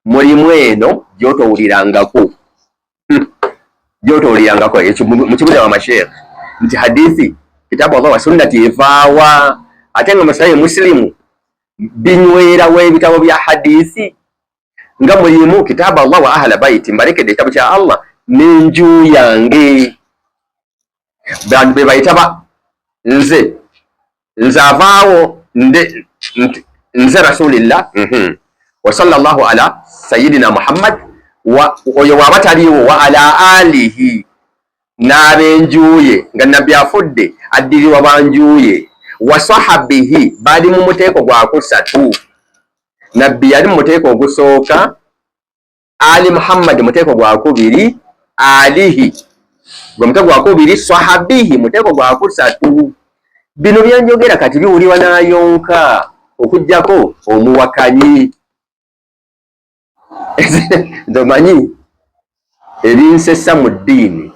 mulimu eno gyotowulirangako gyotowulirangako mu kibuga w'amasheekh nti hadithi kitabu Allah wa sunnati evaawa ate nga Sahih Muslim binywerawo ebitabo bya hadithi nga mulimu kitabu Allah wa ahla baiti mbalekedde ekitabo kya Allah n'enju yange bantu be bayitaba nze avaawo nze rasulillah wa sallallahu ala sayyidina Muhammad oyo waba taliwo wa ala alihi n'abenjuye nga nabbi afudde addirirwa banjuye wa sahabihi bali mu muteeko gwa kusatu nabbi yali mu muteeko ogusooka ali Muhammad muteeko gwa kubiri alihi gwe muteeko gwa kubiri sahabihi muteeko gwa kusatu bino byanjogera kati biwulirwa n'ayonka okujjako omuwakanyi ndomanyi ebinsesa mu ddiini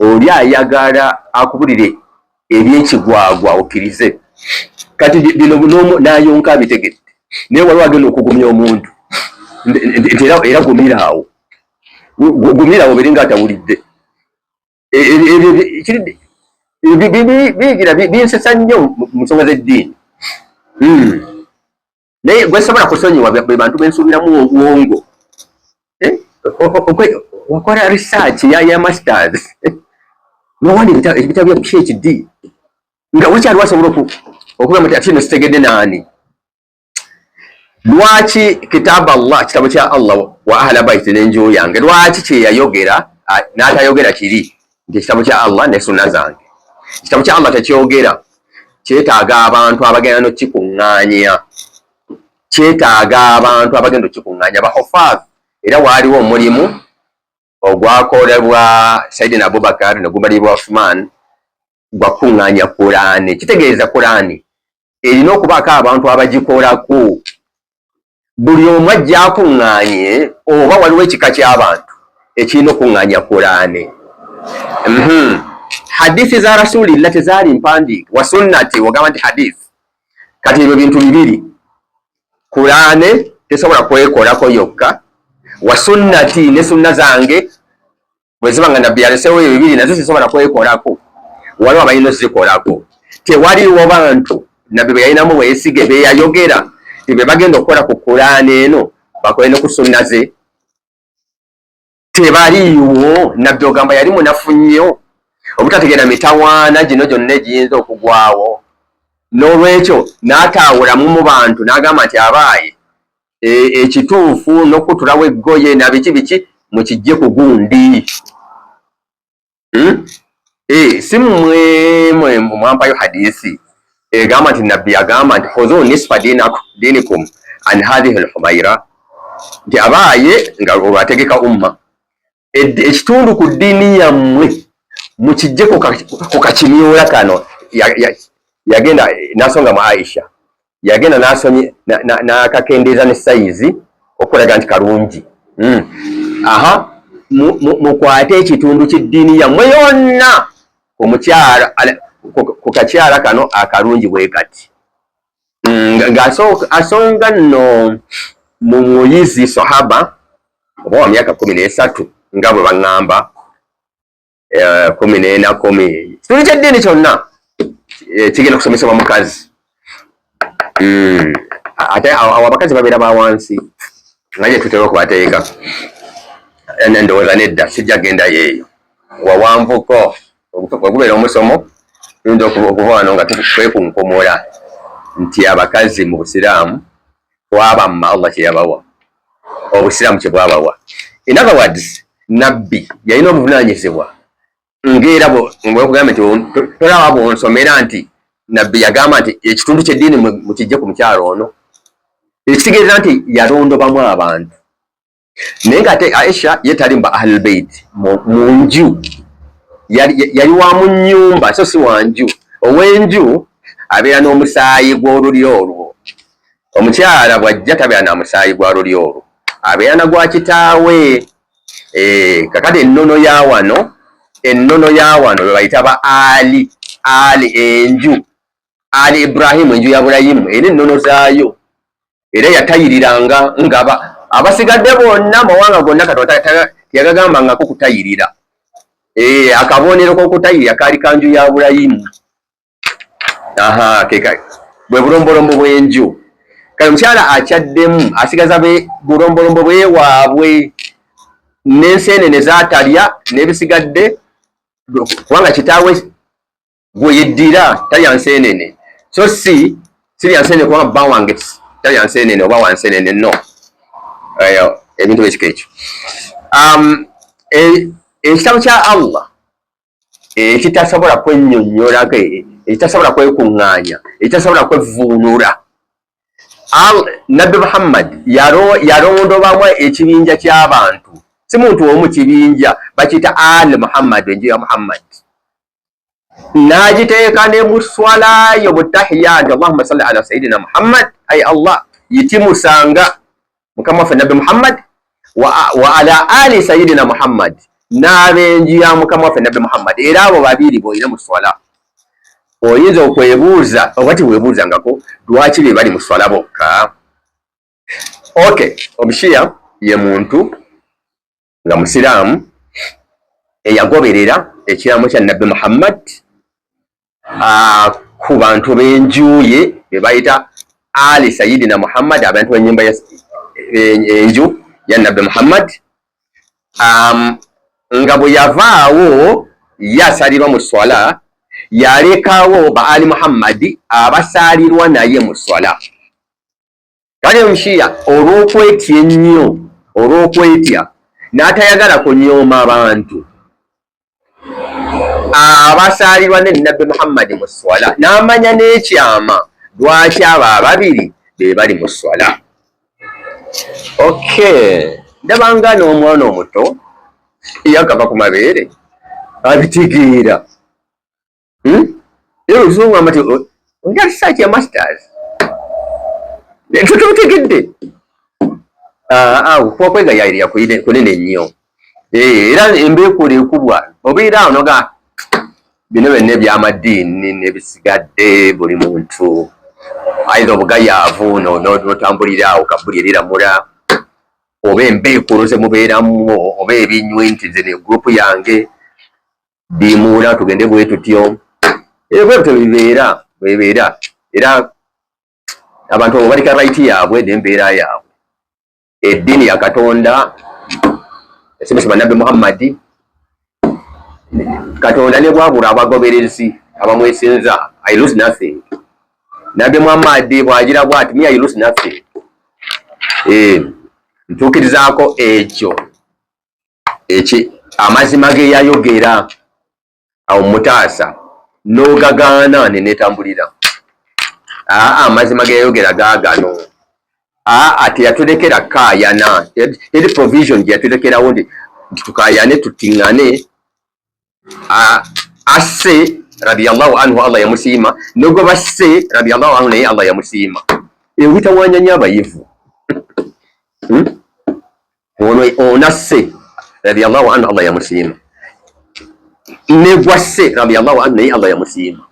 oli ayagala akubulire ebyekigwagwa okkirize kati bino n'ayonka abitegedde naye waliwo agenda okugumya omuntu era gumirawo biringa atawulidde bigira binsesa nnyo mu nsonga z'eddiini naye gwesobola kusonyiwa be bantu bensuubiramu obwongo wakola research ya masters nowandika ebitabo bya PhD nga wikyali wasobola okuba muti kino sitegedde naani lwaki kitabu Allah kitabo kya Allah wa ahla baiti n'enju yange lwaki kyeyayogera n'atayogera kiri nti ekitabo kya Allah ne sunna zange ekitabo kya Allah tekyogera kyetaaga abantu abagenda n'okikuŋŋaanya bahofaazi era waaliwo omulimu ogwakolebwa Sayyidina Abubakar negubalibwa Uthman gwakuŋŋaanya Qur'ani kitegeeza Qur'ani erina okubaako abantu abagikolako buli omu ajja akuŋŋaanye oba waliwo ekika ky'abantu ekirina okuŋŋaanya Qur'ani hadithi za rasulillah tezaali mpandiike wa sunnati ogamba nti hadithi kati ebyo bintu bibiri Qur'ani tesobola kwekolako yokka wa sunnati ne sunna zange bwe ziba nga nabbi yalesewo ebyo bibiri nazo zisobola kwekolako waliwo abalina ozikolako tewaliwo bantu nabbi bwe yalinamu bweyesige beyayogera tibe bagenda okukola ku Qur'ani eno bakole ne ku sunna ze tebaliiwo nabbi ogamba yali munafu nnyo obutategeera mitawaana gino gyonna egiyinza okugwawo n'olwekyo n'ataawulamu mu bantu n'agamba nti abaaye ekituufu n'okutulawo eggoye na biki mukijje ku gundi si mmwe mwampayo hadisi egamba nti nabbi agamba nti khudhu nisfa dinikum an hadhihi alhumaira nti abaaye nga olwategeka umma ekitundu ku ddiini yammwe mukijje ku kakimyula kano yagenda nasonga mu Aisha yagenda nasonye nakakendeeza ne sayizi okulaga nti kalungi mukwate ekitundu ky'eddiini yammwe yonna ku kakyala kano akalungi bwe kati ng'asonga nno mu muyizi sahaba oba wa myaka 13 nga bwe baŋŋamba 14 kitundu ky'eddiini kyonna kigenda kusomesebwa mukazi ate awo abakazi babeera ba wansi nga gye tutera okubateeka ndowooza nedda sijja genda yeeyo wawanvuko bwegubeera omusomo tuyinza okuva wano nga twekunkomola nti abakazi mu busiraamu twabamma Allah kye yabawa obusiraamu kye bwabawa in other words nabbi yalina obuvunaanyizibwa ng'era bwekugamba nti tolaba bwonsomera nti nabbi yagamba nti ekitundu ky'eddiini mukijje ku mukyalo ono ekitegeeza nti yalondobamu abantu naye ng'ate Aisha ye tali mu ba ahlul bait mu nju yali wa mu nnyumba so si wa nju ow'enju abeera n'omusaayi gw'olulyo olwo omukyala bw'ajja tabeera na musaayi gwa lulyo olwo abeera na gwa kitaawe kakati ennono ya wano be bayita ba ali enju ali Ibrahimu enju ya Burayimu era ennono zaayo era yatayiriranga abasigadde bonna mawanga gonna Katonda yagagamba ko kutayirira akabonero k'okutayirira kali kanju ya Burayimu bwe bulombolombo bw'enju kale omukyala akyaddemu asigaza bulombolombo bwewaabwe n'enseenene zaatalya n'ebisigadde kubanga kitaawe gwe yeddira talya nseenene so sirya nseenene kubanga bba wange talya nseenene oba wanseenene no ebintu byekiko ekyo ekitabo kya Allah ekitasobola kwennyonnyolako ekitasobola kwekuŋŋaanya ekitasobola kwevuunula Nabbi Muhammad yalondobamu ekibinja ky'abantu si muntu omu kibinja bakiyita al Muhammad enju ya Muhammad n'agiteeka ne mu swalayo butahiyat Allahumma salli ala sayidina Muhammad ay Allah yitimusanga mukama waffe Nabbi Muhammad wa ala ali sayidina Muhammad n'ab'enju ya mukama waffe Nabbi Muhammad era abo babiri boyina mu swala oyinza okwebuuza oba tiweebuuzangako lwaki be bali mu swala bokka omushiya ye muntu nga musiraamu eyagoberera ekiraamo kya Nabbi Muhammad ku bantu b'enju ye be bayita ali sayidina Muhammad abantu b'ennyumba enju ya Nabbi Muhammad nga bwe yavaawo yasalirwa mu swala yalekawo ba ali Muhammad abasalirwa naye mu swala kale omushiya olw'okwetya ennyo olw'okwetya n'atayagala kunyooma abantu abasalirwa ne Nabbi Muhammad mu swala n'amanya n'ekyama lwaki abo ababiri be bali mu swala ndabanga n'omwana omuto yakava ku mabeere abitegeera oluzungu amati olina research ya masters tutegedde okwegayaalira kunene nnyo era embeekuula ekubwa obeera onoga bino byonna eby'amadiini nebisigadde buli muntu aiza obugayaavu notambulira okabuliriramula oba embeekuulo zemubeeramu oba ebinywi nti zino gurupu yange bimuula tugende bwe tutyo bwebyo bibeera era abantu abo balika raiti yaabwe n'embeera yaabwe eddiini ya Katonda esemesema Nabbi Muhammad Katonda ne bwabula abagoberezi abamwesinza I lose nothing Nabbi Muhammad bwagira bwati me I lose nothing ntuukirizaako ekyo amazima ge yayogera awo mutaasa n'ogagaana nenetambulira amazima ge yayogera gaagano teyatulekera kaayana teri provision gye yatulekerawo nti tukaayane tutiŋŋane asse radiyallahu anhu Allah yamusiima nogwe basse radiyallahu anhu naye Allah yamusiima ewitawanyanya abayivu onasse radiyallahu anhu Allah yamusiima negwasse radiyallahu anhu naye Allah yamusiima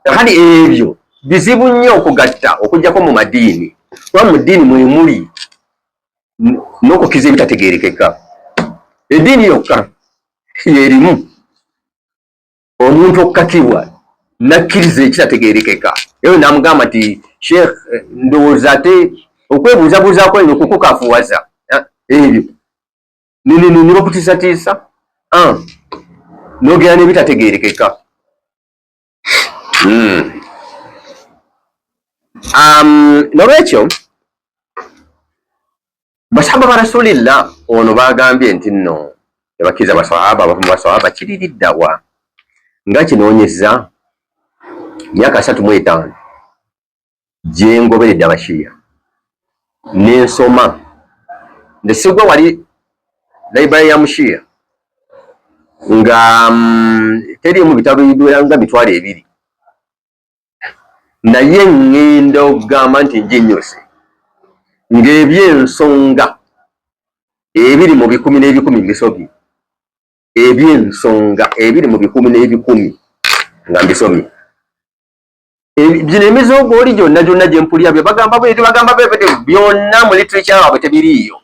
kale ebyo bizibu nnyo okugatta okujjako mu madiini kuba mu ddiini mwemuli n'okukiza ebitategeerekeka eddiini yokka yerimu omuntu okukakibwa nakkiriza ekitategeerekeka eyo namugamba nti sheikh ndowooza ate okwebuuzabuuzaako eno kukukafuwaza ebyo nibakutiisatiisa n'ogera n'ebitategeerekeka nolwekyo basahaba ba rasulillah ono bagambye nti nno ebakkiriza basahaba bava mu basahaba kiririddawa nga kinoonyeza myaka 35 gye ngoberedde abashiya n'ensoma ndesigwa wali library ya mushiya nga terimu bitabo biwera nga mitwalo 2 naye ŋŋenda okugamba nti njinyose ng'ebyensonga ebiri mu 10 n'ebikumi mbisomye ebyensonga ebiri mu 10 n'ebikumi nga mbisomye Bino emizoogo oli gyonna gyonna gye mpulira bye bagamba bwe bagamba byonna mu literature waabwe tebiriiyo.